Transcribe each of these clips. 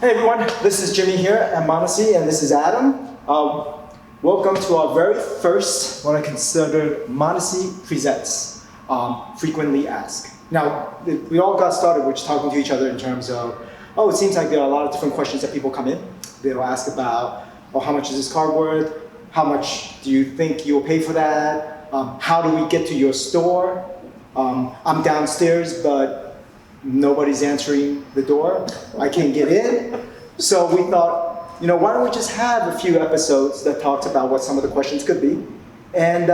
Hey everyone, this is Jimmy here at Montasy, and this is Adam. Welcome to our very first, what I consider Montasy Presents, Frequently Asked. Now, we all got started with talking to each other in terms of, it seems like there are a lot of different questions that people come in. They'll ask about, how much is this card worth? How much do you think you'll pay for that? How do we get to your store? I'm downstairs, but nobody's answering the door. I can't get in. So we thought, why don't we just have a few episodes that talks about what some of the questions could be, and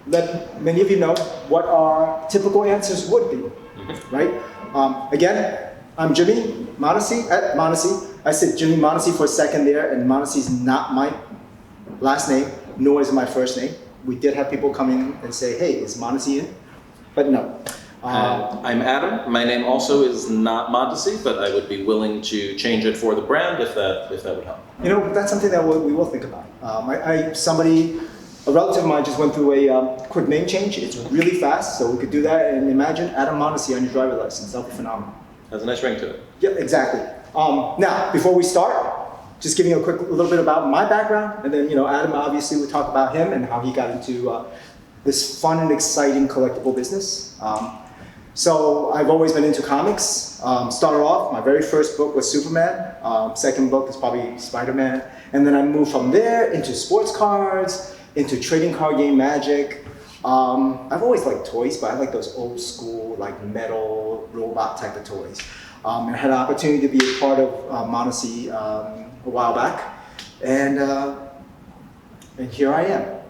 let many of you know what our typical answers would be, right? Again, I'm Jimmy Montasy at Montasy. I said Jimmy Montasy for a second there, and Montasy is not my last name, nor is it my first name. We did have people come in and say, hey, is Montasy in? But no. I'm Adam. My name also is not Montasy, but I would be willing to change it for the brand if that would help. That's something that we will think about. A relative of mine just went through a quick name change. It's really fast, so we could do that. And imagine Adam Montasy on your driver's license. That'll be phenomenal. Has a nice ring to it. Yeah, exactly. Now, before we start, just giving you a little bit about my background, and then Adam obviously will talk about him and how he got into this fun and exciting collectible business. So I've always been into comics. Started off, my very first book was Superman. Second book is probably Spider-Man. And then I moved from there into sports cards, into trading card game Magic. I've always liked toys, but I like those old school, like metal robot type of toys. I had an opportunity to be a part of Montasy a while back. And here I am.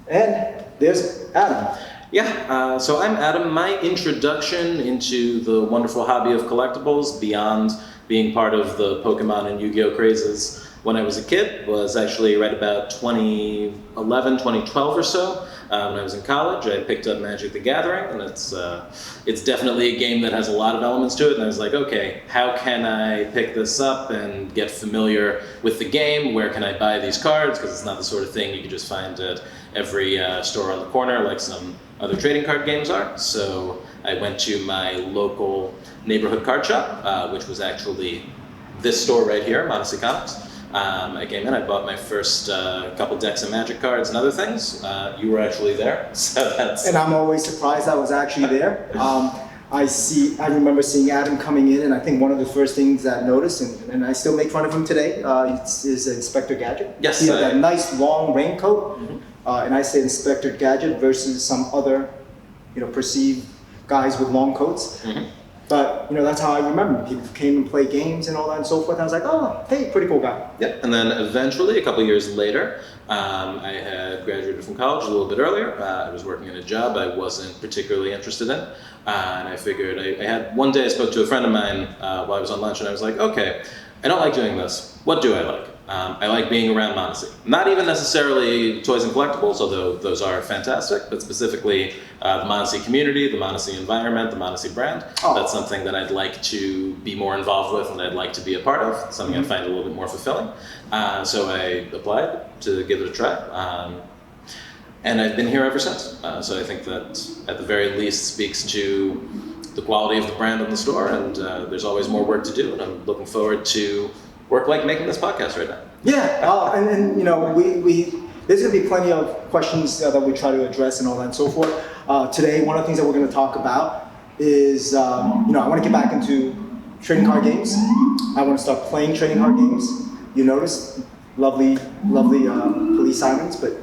And there's Adam. Yeah, so I'm Adam. My introduction into the wonderful hobby of collectibles, beyond being part of the Pokemon and Yu-Gi-Oh crazes when I was a kid, was actually right about 2011, 2012 or so. When I was in college, I picked up Magic the Gathering, and it's definitely a game that has a lot of elements to it, and I was like, okay, how can I pick this up and get familiar with the game? Where can I buy these cards? Because it's not the sort of thing you can just find at every store on the corner like some other trading card games are. So I went to my local neighborhood card shop, which was actually this store right here, Montasy Comics. I came in, I bought my first couple decks of Magic cards and other things. You were actually there, so that's... And I'm always surprised I was actually there. I remember seeing Adam coming in, and I think one of the first things that I noticed, and I still make fun of him today, is Inspector Gadget. Yes. He had that nice long raincoat, and I say Inspector Gadget versus some other, perceived guys with long coats. But that's how I remember. People came and played games and all that and so forth. I was like, oh, hey, pretty cool guy. Yeah, and then eventually, a couple years later, I had graduated from college a little bit earlier. I was working in a job I wasn't particularly interested in. And I figured, one day I spoke to a friend of mine while I was on lunch, and I was like, okay, I don't like doing this. What do I like? I like being around Montasy. Not even necessarily toys and collectibles, although those are fantastic, but specifically the Montasy community, the Montasy environment, the Montasy brand. Oh. That's something that I'd like to be more involved with and I'd like to be a part of, something I find a little bit more fulfilling. So I applied to give it a try. And I've been here ever since. So I think that at the very least speaks to the quality of the brand in the store, and there's always more work to do, and I'm looking forward to work like making this podcast right now. Yeah, and there's going to be plenty of questions that we try to address and all that and so forth. Today, one of the things that we're going to talk about is, I want to get back into trading card games. I want to start playing trading card games. You notice, lovely police sirens, but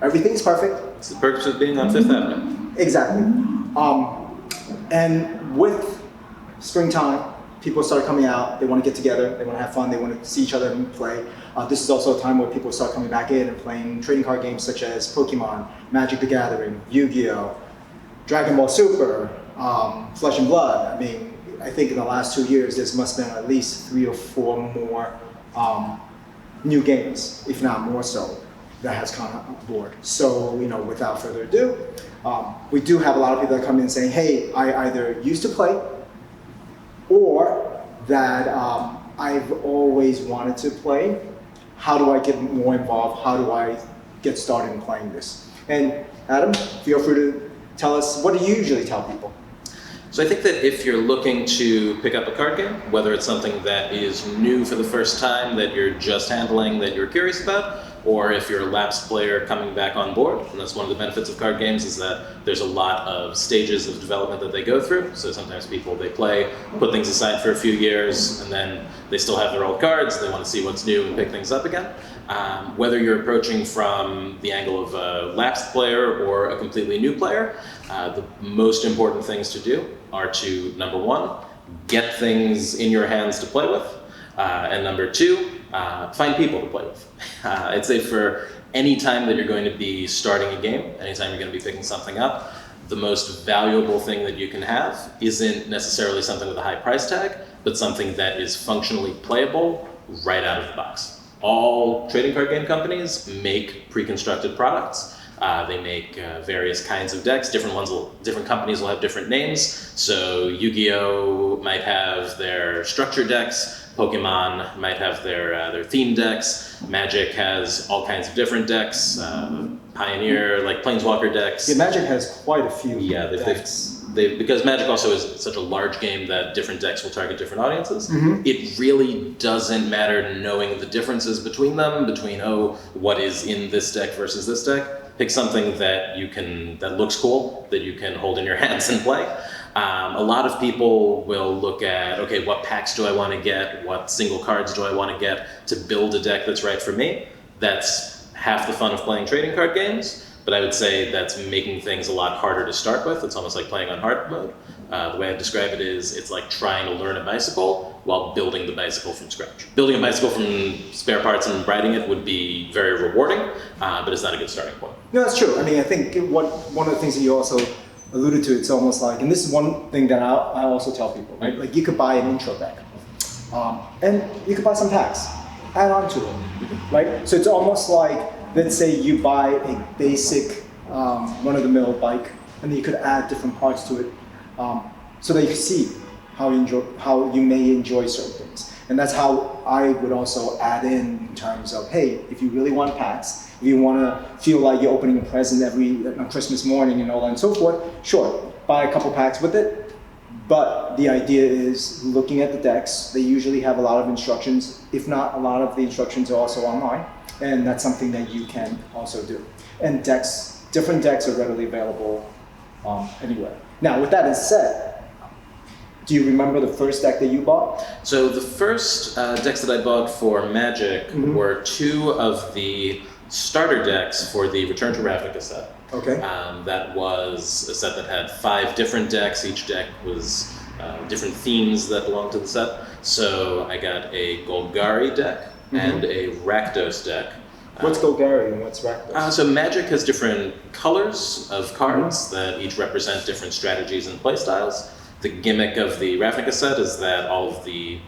everything's perfect. It's the purpose of being on Fifth Avenue. Exactly. And with springtime, people start coming out, they want to get together, they want to have fun, they want to see each other and play. This is also a time where people start coming back in and playing trading card games such as Pokemon, Magic the Gathering, Yu-Gi-Oh, Dragon Ball Super, Flesh and Blood. I mean, I think in the last 2 years, there's must have been at least 3 or 4 more new games, if not more so, that has come on board. So, without further ado, we do have a lot of people that come in saying, hey, I either used to play, or that I've always wanted to play. How do I get more involved? How do I get started in playing this? And Adam, feel free to tell us, what do you usually tell people? So I think that if you're looking to pick up a card game, whether it's something that is new for the first time, that you're just handling, that you're curious about, or if you're a lapsed player coming back on board, and that's one of the benefits of card games is that there's a lot of stages of development that they go through. So sometimes people, they play, put things aside for a few years, and then they still have their old cards, they want to see what's new and pick things up again. Whether you're approaching from the angle of a lapsed player or a completely new player, the most important things to do are to, number one, get things in your hands to play with, and number two, find people to play with. I'd say for any time that you're going to be starting a game, anytime you're going to be picking something up, the most valuable thing that you can have isn't necessarily something with a high price tag, but something that is functionally playable right out of the box. All trading card game companies make pre-constructed products. They make various kinds of decks. Different companies will have different names. So Yu-Gi-Oh might have their structure decks. Pokemon might have their theme decks. Magic has all kinds of different decks. Pioneer, like Planeswalker decks. Yeah, Magic has quite a few decks. Because Magic also is such a large game that different decks will target different audiences. Mm-hmm. It really doesn't matter knowing the differences between them, between, what is in this deck versus this deck. Pick something that looks cool, that you can hold in your hands and play. A lot of people will look at, okay, what packs do I want to get? What single cards do I want to get to build a deck that's right for me? That's half the fun of playing trading card games. But I would say that's making things a lot harder to start with. It's almost like playing on hard mode. The way I describe it is it's like trying to learn a bicycle while building the bicycle from scratch. Building a bicycle from spare parts and riding it would be very rewarding, but it's not a good starting point. No, that's true. I mean, I think one of the things that you also alluded to, it's almost like, and this is one thing that I also tell people, right? Like you could buy an intro deck, and you could buy some packs, add on to it, right? So it's almost like, let's say you buy a basic run-of-the-mill bike, and then you could add different parts to it, so that you can see how you may enjoy certain things. And that's how I would also add in terms of, hey, if you really want packs, if you want to feel like you're opening a present on Christmas morning and all that and so forth, sure, buy a couple packs with it. But the idea is looking at the decks. They usually have a lot of instructions. If not, a lot of the instructions are also online. And that's something that you can also do. And different decks are readily available anywhere. Now, with that said, do you remember the first deck that you bought? So the first decks that I bought for Magic were two of the starter decks for the Return to Ravnica set. Okay. That was a set that had 5 different decks. Each deck was different themes that belonged to the set. So I got a Golgari deck and a Rakdos deck. What's Golgari and what's Rakdos? So Magic has different colors of cards that each represent different strategies and playstyles. The gimmick of the Ravnica set is that all of the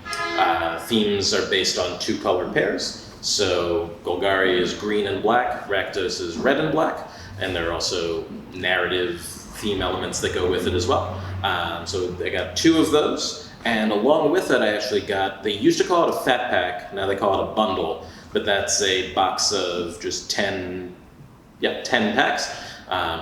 themes are based on 2 color pairs. So Golgari is green and black, Rakdos is red and black, and there are also narrative theme elements that go with it as well. So I got 2 of those, and along with it I actually got, they used to call it a fat pack, now they call it a bundle, but that's a box of just 10 packs.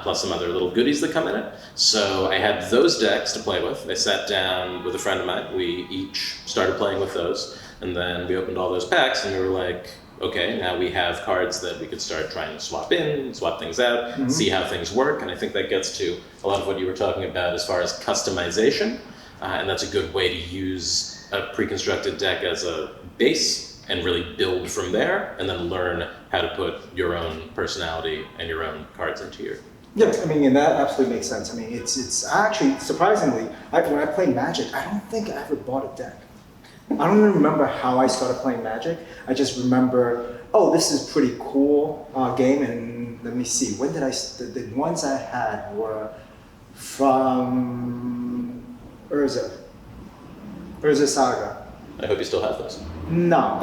Plus some other little goodies that come in it. So I had those decks to play with. I sat down with a friend of mine. We each started playing with those. And then we opened all those packs and we were like, okay, now we have cards that we could start trying to swap in, swap things out, see how things work. And I think that gets to a lot of what you were talking about as far as customization. And that's a good way to use a pre-constructed deck as a base and really build from there, and then learn how to put your own personality and your own cards into your... Yeah, I mean, and that absolutely makes sense. I mean, it's actually, surprisingly, when I play Magic, I don't think I ever bought a deck. I don't even remember how I started playing Magic. I just remember, oh, this is a pretty cool game, and let me see, when did the ones I had were from Urza Saga. I hope you still have those. No.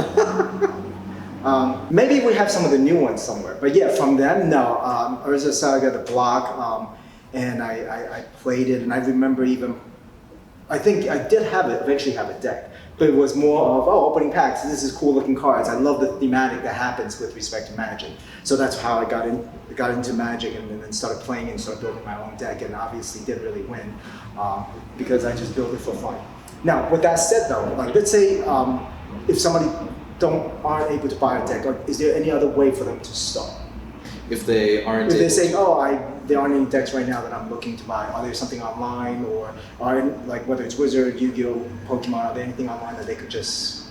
Maybe we have some of the new ones somewhere, but yeah, from them, no. Urza Saga, the block, and I played it, and I remember even I think I did eventually have a deck, but it was more of, opening packs, this is cool looking cards. I love the thematic that happens with respect to Magic. So that's how I got into Magic, and then started playing and started building my own deck, and obviously didn't really win because I just built it for fun. Now, with that said though, like let's say if somebody aren't able to buy a deck, is there any other way for them to start? If they aren't If they're saying, there aren't any decks right now that I'm looking to buy, are there something online, or like whether it's Wizard, Yu-Gi-Oh, Pokemon, are there anything online that they could just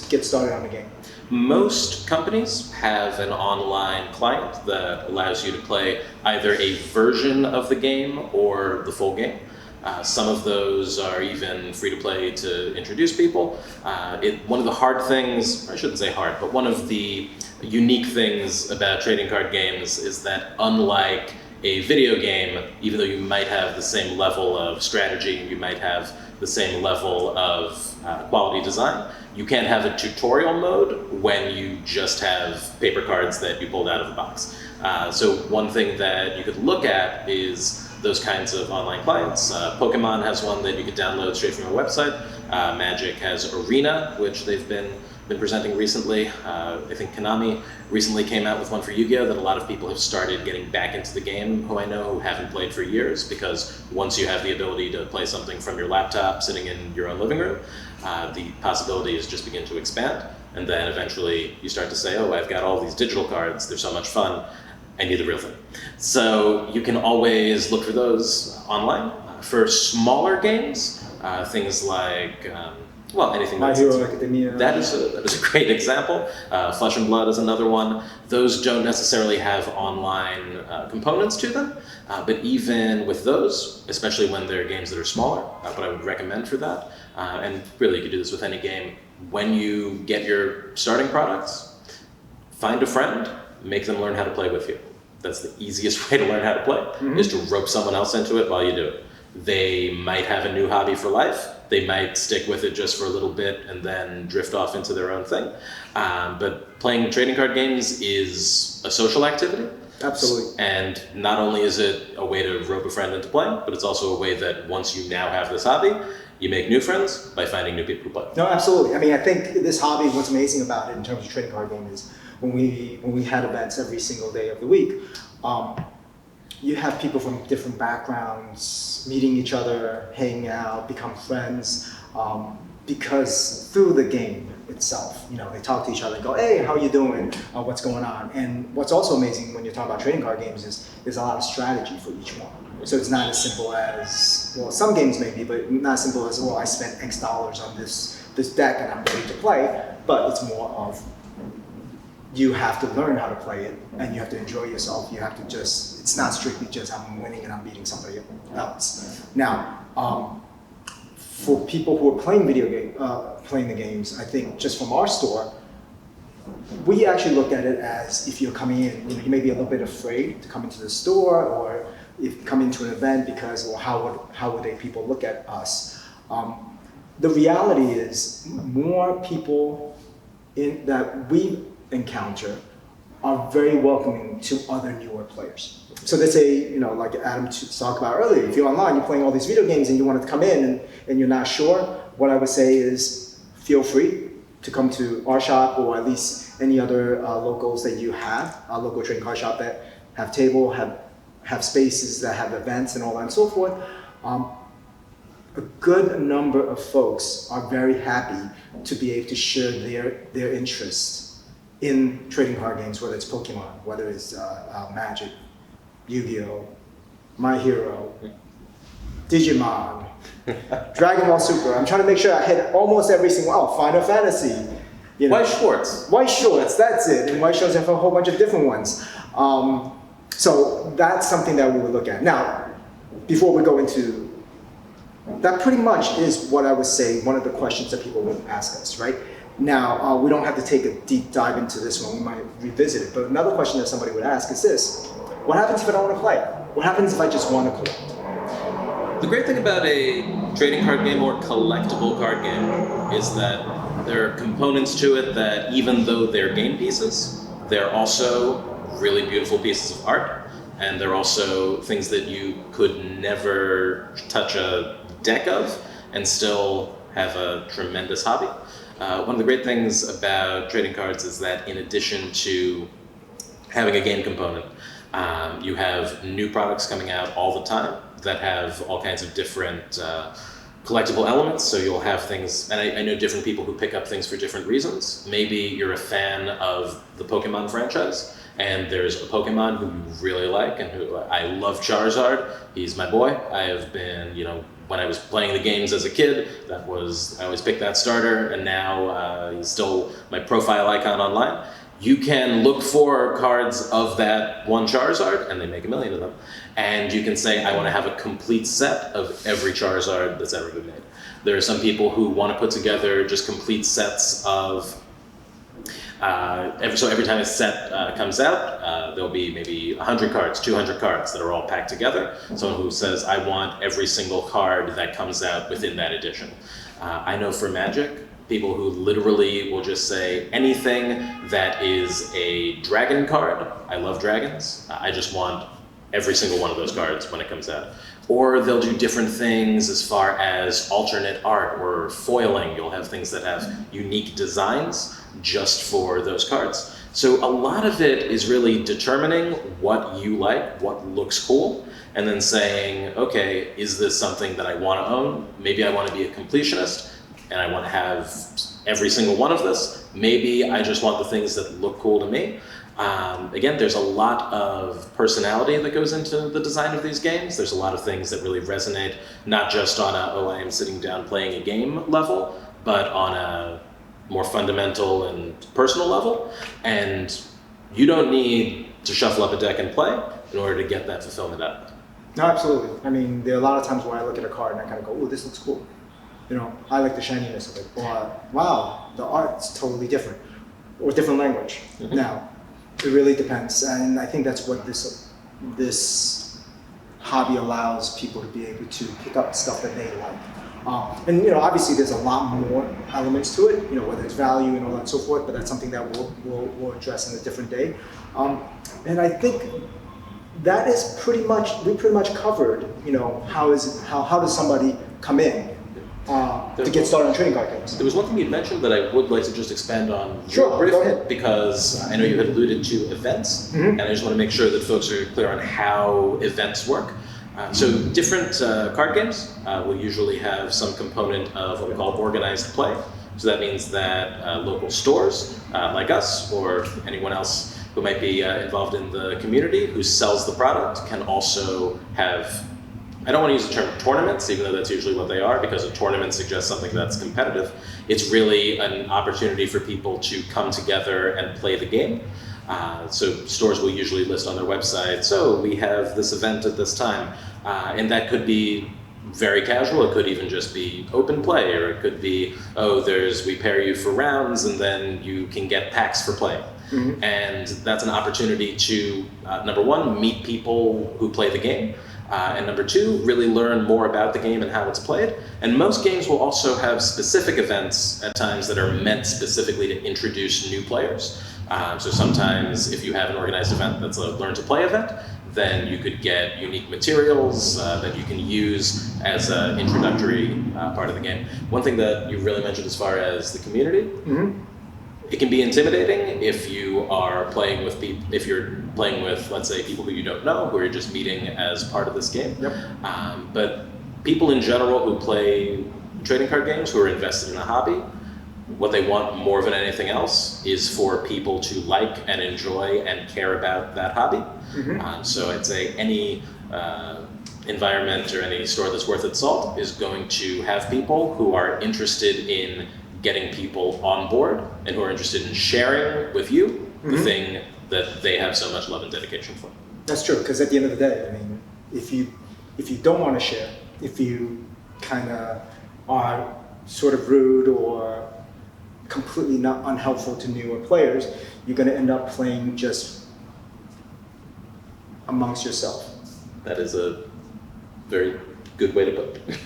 get started on the game? Most companies have an online client that allows you to play either a version of the game or the full game. Some of those are even free to play to introduce people. One of the hard things, I shouldn't say hard, but one of the unique things about trading card games is that unlike a video game, even though you might have the same level of strategy, you might have the same level of quality design, you can't have a tutorial mode when you just have paper cards that you pulled out of the box. So one thing that you could look at is those kinds of online clients. Pokemon has one that you could download straight from your website. Magic has Arena, which they've been presenting recently. I think Konami recently came out with one for Yu-Gi-Oh! That a lot of people have started getting back into the game who I know who haven't played for years, because once you have the ability to play something from your laptop sitting in your own living room, the possibilities just begin to expand. And then eventually you start to say, I've got all these digital cards, they're so much fun, I need the real thing. So you can always look for those online. For smaller games, things like anything. My Hero Academia. That is a great example. Flesh and Blood is another one. Those don't necessarily have online components to them, but even with those, especially when they're games that are smaller, what I would recommend for that, and really you could do this with any game, when you get your starting products, find a friend, make them learn how to play with you. That's the easiest way to learn how to play, is to rope someone else into it while you do it. They might have a new hobby for life. They might stick with it just for a little bit and then drift off into their own thing. But playing trading card games is a social activity. Absolutely. And not only is it a way to rope a friend into playing, but it's also a way that once you now have this hobby, you make new friends by finding new people to play. No, absolutely. I mean, I think this hobby, what's amazing about it in terms of trading card game is when we had events every single day of the week, you have people from different backgrounds meeting each other, hanging out, become friends, because through the game itself, they talk to each other and go, hey, how you doing? What's going on? And what's also amazing when you're talking about trading card games is there's a lot of strategy for each one. So it's not as simple as, some games may be, but not as simple as, I spent X dollars on this deck and I'm ready to play, but it's more of, you have to learn how to play it, and you have to enjoy yourself. You have to it's not strictly just I'm winning and I'm beating somebody else. Now, for people who are playing playing the games, I think just from our store, we actually look at it as if you're coming in, you may be a little bit afraid to come into the store, or if you come into an event because, how would people look at us? The reality is more people that we encounter are very welcoming to other newer players. So they say, like Adam talked about earlier, if you're online, you're playing all these video games and you want to come in and you're not sure, what I would say is feel free to come to our shop, or at least any other locals that you have, a local trading card shop that have table, have spaces that have events and all that and so forth. A good number of folks are very happy to be able to share their interest in trading card games, whether it's Pokemon, whether it's Magic, Yu-Gi-Oh, My Hero, Digimon, Dragon Ball Super. I'm trying to make sure I hit almost every single, Final Fantasy. White Schwartz. White Schwartz, that's it. And White Schwartz have a whole bunch of different ones. So that's something that we would look at. Now, before we go into, that pretty much is what I would say, one of the questions that people would ask us, right? Now, we don't have to take a deep dive into this one, we might revisit it, but another question that somebody would ask is this: what happens if I don't want to play? What happens if I just want to collect? The great thing about a trading card game or collectible card game is that there are components to it that, even though they're game pieces, they're also really beautiful pieces of art, and they're also things that you could never touch a deck of, and still have a tremendous hobby. One of the great things about trading cards is that in addition to having a game component, you have new products coming out all the time that have all kinds of different collectible elements. So you'll have things, and I know different people who pick up things for different reasons. Maybe you're a fan of the Pokemon franchise, and there's a Pokemon who you really like, and who I love Charizard. He's my boy. I have been, when I was playing the games as a kid, I always picked that starter, and now he's still my profile icon online. You can look for cards of that one Charizard, and they make 1 million of them, and you can say, I want to have a complete set of every Charizard that's ever been made. There are some people who want to put together just complete sets of, every time a set comes out, there'll be maybe 100 cards, 200 cards that are all packed together. Someone who says, I want every single card that comes out within that edition. I know for Magic, people who literally will just say anything that is a dragon card. I love dragons. I just want every single one of those cards when it comes out. Or they'll do different things as far as alternate art or foiling. You'll have things that have unique designs just for those cards. So a lot of it is really determining what you like, what looks cool, and then saying, okay, is this something that I want to own? Maybe I want to be a completionist, and I want to have every single one of this. Maybe I just want the things that look cool to me. Again, there's a lot of personality that goes into the design of these games. There's a lot of things that really resonate, not just on I am sitting down playing a game level, but on a more fundamental and personal level. And you don't need to shuffle up a deck and play in order to get that fulfillment out of it. No, absolutely. I mean, there are a lot of times where I look at a card and I kind of go, oh, this looks cool. I like the shininess of it. Or, wow, the art's totally different. Or different language. Mm-hmm. Now, it really depends. And I think that's what this hobby allows people to be able to pick up stuff that they like. And obviously there's a lot more elements to it, whether it's value and all that and so forth, but that's something that we'll address in a different day. And I think that is we pretty much covered, how does somebody come in to get started on trading card games. There was one thing you mentioned that I would like to just expand on Sure, go ahead. Because I know you had alluded to events, mm-hmm. and I just want to make sure that folks are clear on how events work. So different card games will usually have some component of what we call organized play. So that means that local stores like us or anyone else who might be involved in the community who sells the product can also have, I don't want to use the term tournaments, even though that's usually what they are, because a tournament suggests something that's competitive. It's really an opportunity for people to come together and play the game. So stores will usually list on their website, so we have this event at this time. And that could be very casual, it could even just be open play, or it could be, we pair you for rounds and then you can get packs for playing. Mm-hmm. And that's an opportunity to, number one, meet people who play the game. And number two, really learn more about the game and how it's played. And most games will also have specific events at times that are meant specifically to introduce new players. So sometimes if you have an organized event that's a learn to play event, then you could get unique materials that you can use as an introductory part of the game. One thing that you really mentioned as far as the community, mm-hmm. It can be intimidating if you are playing with if you're playing with, let's say, people who you don't know, who are just meeting as part of this game. Yep. But people in general who play trading card games, who are invested in a hobby, what they want more than anything else is for people to like and enjoy and care about that hobby. Mm-hmm. So I'd say any environment or any store that's worth its salt is going to have people who are interested in getting people on board and who are interested in sharing with you mm-hmm. the thing that they have so much love and dedication for. That's true, because at the end of the day, I mean, if you don't want to share, if you kind of are sort of rude or completely not unhelpful to newer players, you're going to end up playing just amongst yourself. That is a very good way to put it.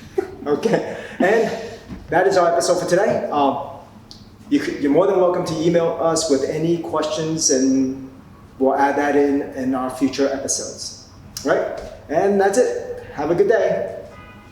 Okay, and that is our episode for today. You're more than welcome to email us with any questions, and we'll add that in our future episodes. Right? And that's it. Have a good day.